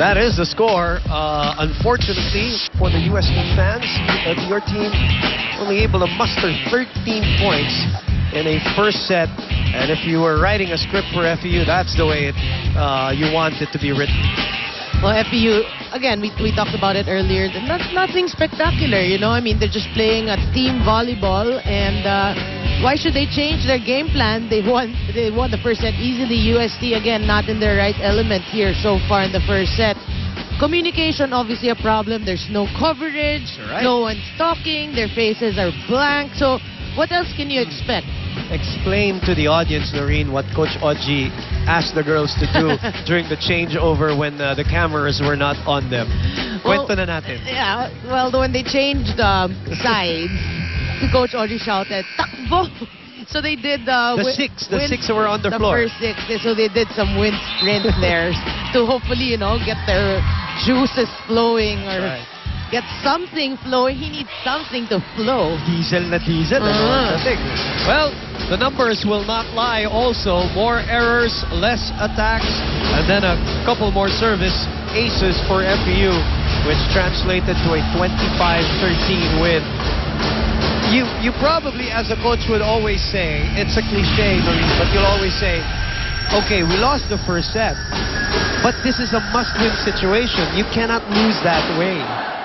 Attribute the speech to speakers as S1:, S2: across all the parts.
S1: That is the score. Unfortunately for the UST fans, your team only able to muster 13 points in a first set. And if you were writing a script for FEU, that's the way you want it to be written.
S2: Well, FEU, again, we talked about it earlier. Nothing spectacular, you know. I mean, they're just playing a team volleyball, and why should they change their game plan? They won the first set easily. UST, again, not in their right element here so far in the first set. Communication, obviously a problem. There's no coverage.
S1: Right.
S2: No one's talking. Their faces are blank. So what else can you expect?
S1: Explain to the audience, Noreen, what Coach Oji asked the girls to do during the changeover when the cameras were not on them. Kwento na natin.
S2: Yeah, well, when they changed sides, Coach Oji shouted, "Takbo!" So they did
S1: the six were on the floor.
S2: First six, so they did some wind sprints there to hopefully, you know, get their juices flowing or get something flowing. He needs something to flow.
S1: Diesel na diesel. Well, the numbers will not lie also. More errors, less attacks, and then a couple more service aces for FEU, which translated to a 25-13 win. You probably, as a coach, would always say, it's a cliche, but you'll always say, okay, we lost the first set, but this is a must-win situation. You cannot lose that way.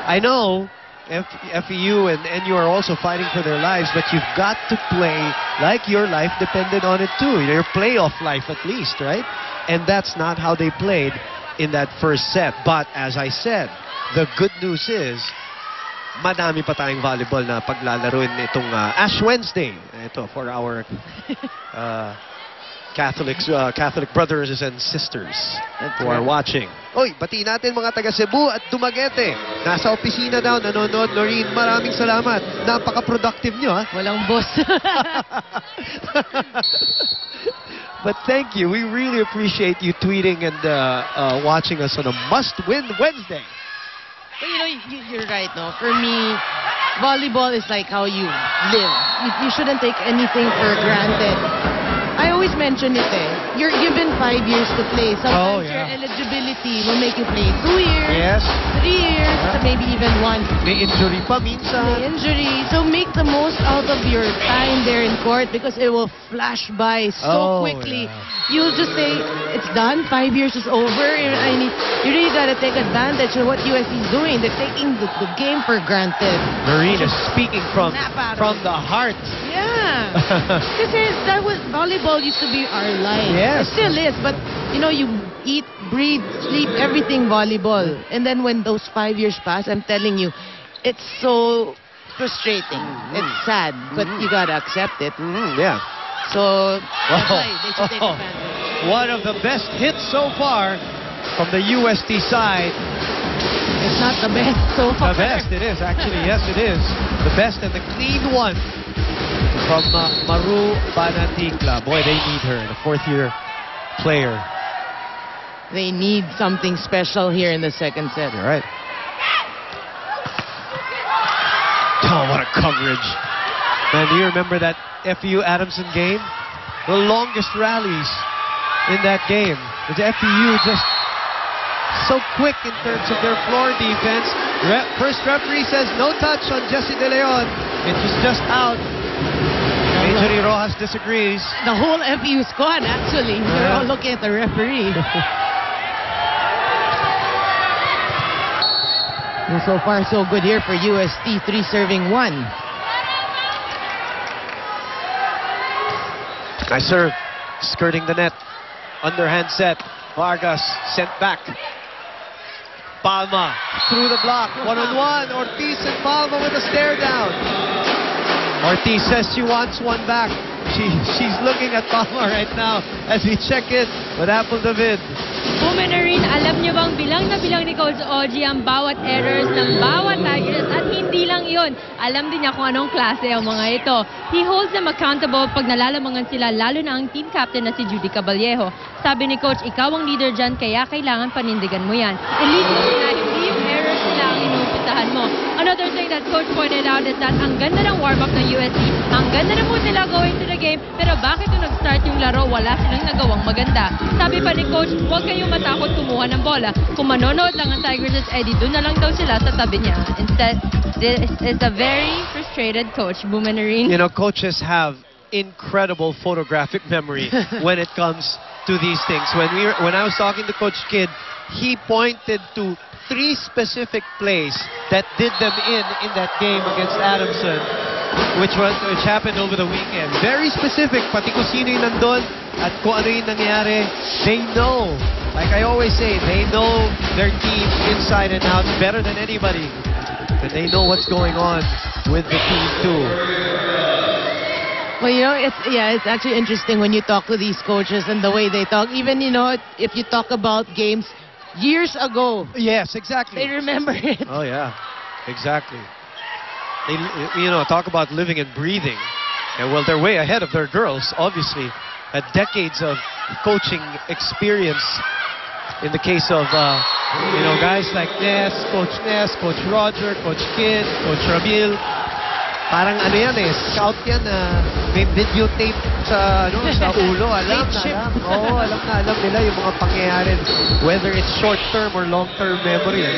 S1: I know FEU and NU are also fighting for their lives, but you've got to play like your life depended on it too. Your playoff life at least, right? And that's not how they played in that first set. But as I said, the good news is, madami pa tayong volleyball na paglalaruin itong Ash Wednesday. Ito for our Catholic brothers and sisters who are watching. Oy, batiin natin mga taga Cebu at Dumaguete. Nasa opisina daw, nanonood. Noreen, maraming salamat. Napaka-productive nyo, ha?
S2: Walang boss.
S1: But thank you. We really appreciate you tweeting and watching us on a must-win Wednesday.
S2: But you know, you're right, no? For me, volleyball is like how you live. You shouldn't take anything for granted. I always mention it, You're given 5 years to play. Sometimes your eligibility will make you play 2 years, 3 years, maybe even 1.
S1: May injury pa minsan.
S2: May injury. So make the most out of your time there in court because it will flash by so quickly. You'll just say, it's done, 5 years is over. You really got to take advantage of what USC is doing. They're taking the game for granted.
S1: Marina speaking from the heart.
S2: Yeah. Because volleyball used to be our life.
S1: Yes.
S2: It still is, but you know, you eat, breathe, sleep, everything volleyball. And then when those 5 years pass, I'm telling you, it's so frustrating. It's sad, but you gotta accept it.
S1: Yeah.
S2: So that's why they should take advantage.
S1: One of the best hits so far from the UST side.
S2: It's not the best so far.
S1: The best, it is actually. Yes, it is. The best and the clean one from Maru Banaticla. Boy, they need her, the fourth-year player.
S2: They need something special here in the second set.
S1: You're right. Oh, what a coverage. Man, do you remember that FEU Adamson game? The longest rallies in that game. The FEU just so quick in terms of their floor defense. First referee says no touch on Jessie De Leon. It was just out. Majori Rojas disagrees.
S2: The whole FEU squad, actually. They're all looking at the referee. And so far, so good here for UST. 3 serving 1.
S1: Nice serve. Skirting the net. Underhand set. Vargas sent back. Palma through the block. One-on-one. Ortiz and Palma with a stare down. Ortiz says she wants one back. She's looking at Palma right now as we check in with Apple David.
S3: Noreen, alam niyo bang bilang na bilang ni Coach Oji ang bawat errors ng bawat Tigers at hindi lang yun. Alam din niya kung anong klase ang mga ito. He holds them accountable pag nalalamangan sila, lalo na ang team captain na si Judy Caballejo. Sabi ni Coach, ikaw ang leader dyan kaya kailangan panindigan mo yan. Elite na hindi yung errors nila ang inuumpit aasahan mo. Another thing that coach pointed out is that ang ganda ng warm-up ng USC, ang ganda ng mood nila going to the game, pero bakit nung nag-start yung laro, wala silang nagawang maganda. Sabi pa ni coach, huwag kayong matakot kumuha ng bola. Kung manonood lang ang Tigers, Eddie, doon na lang daw sila sa tabi niya. Instead, this is a very frustrated coach, Boomerang.
S1: You know, coaches have incredible photographic memory when it comes to these things. When I was talking to Coach Kidd, he pointed to 3 specific plays that did them in that game against Adamson, which happened over the weekend. Very specific, pati kung sino yung nandun at kung ano yung nangyari. They know, like I always say, they know their team inside and out better than anybody. And they know what's going on with the team too.
S2: Well, you know, it's actually interesting when you talk to these coaches and the way they talk. Even, you know, if you talk about games years ago.
S1: Yes, exactly.
S2: They remember it.
S1: Oh, yeah. Exactly. They, you know, talk about living and breathing. And, well, they're way ahead of their girls, obviously. At decades of coaching experience in the case of, you know, guys like Ness, Coach Roger, Coach Kidd, Coach Ramil. Parang ano yan eh, scout yan na may videotape sa, ano, sa ulo. Alam nila yung mga pangyayari, whether it's short-term or long-term memory.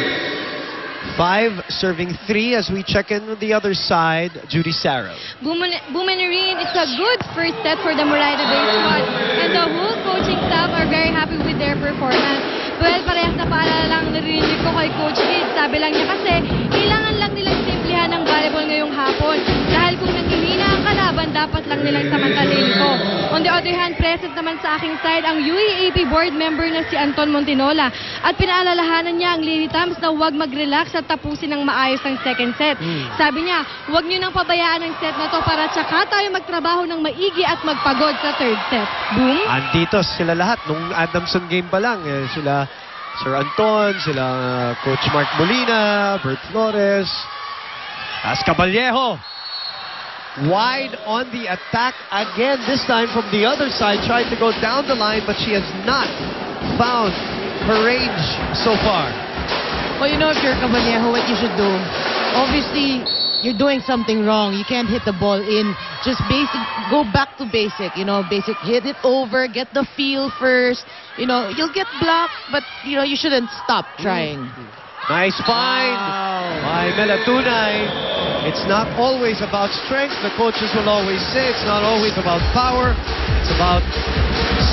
S1: 5 serving 3 as we check in with the other side, Judy Sarro.
S3: Boomerang, it's a good first step for the Moraida Bay squad, and the whole coaching staff are very happy with their performance. Well, parehas na paalala lang narinig ko kay Coach Kidd. Sabi lang niya kasi, kailangan lang nilang simplihan ng volleyball ngayong hapon. Dahil kung nanghihina ang kalaban, dapat lang nilang samantalin ko. On the other hand, present naman sa aking side ang UAAP board member na si Anton Montinola. At pinaalalahanan niya ang Lady Tams na huwag mag-relax at tapusin ng maayos ang second set. Sabi niya, huwag niyo nang pabayaan ang set na to para tsaka tayo magtrabaho ng maigi at magpagod sa third set. Boom!
S1: Andito sila lahat. Nung Adamson game pa lang, sila Sir Anton, sila Coach Mark Molina, Bert Flores, Caballejo. Wide on the attack again, this time from the other side, trying to go down the line, but she has not found her range so far.
S2: Well, you know, if you're Caballejo, what you should do, obviously, you're doing something wrong. You can't hit the ball in. Just go back to basic, you know, hit it over, get the feel first. You know, you'll get blocked, but, you know, you shouldn't stop trying.
S1: Nice find by Melatunay. It's not always about strength. The coaches will always say it's not always about power. It's about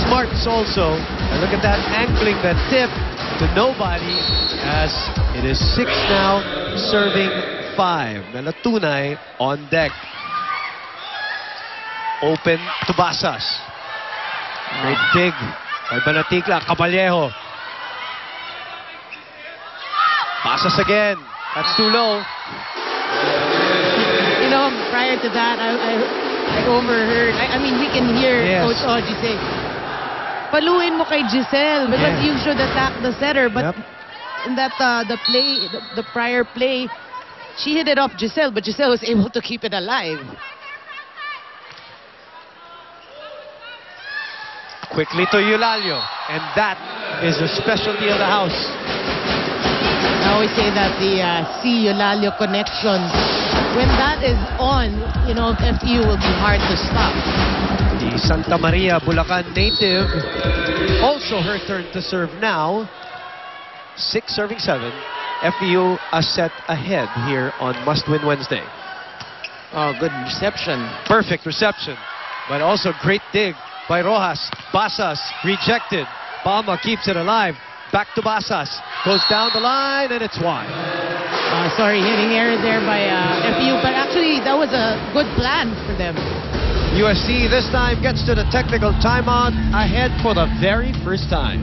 S1: smarts also. And look at that angling, that tip to nobody, as it is 6 now, serving 5. Melatunay on deck. Open to Basas. Great dig by Banatikla. Caballejo. Basas again. That's too low.
S2: You know, prior to that, I overheard. I mean, we can hear Coach Oji say, paluin mo kay Giselle because you should attack the setter. But in that the prior play, she hit it off Giselle, but Giselle was able to keep it alive.
S1: Quickly to Eulalio, and that is a specialty of the house.
S2: I always say that the C. Eulalio connection, when that is on, you know, FU will be hard to stop.
S1: The Santa Maria, Bulacan native, also her turn to serve now. 6 serving 7. FU a set ahead here on Must Win Wednesday.
S2: Oh, good reception.
S1: Perfect reception, but also great dig by Rojas. Basas rejected. Palma keeps it alive. Back to Basas. Goes down the line, and it's wide.
S2: Sorry, hitting error there by FU, but actually that was a good plan for them.
S1: USC this time gets to the technical timeout ahead for the very first time.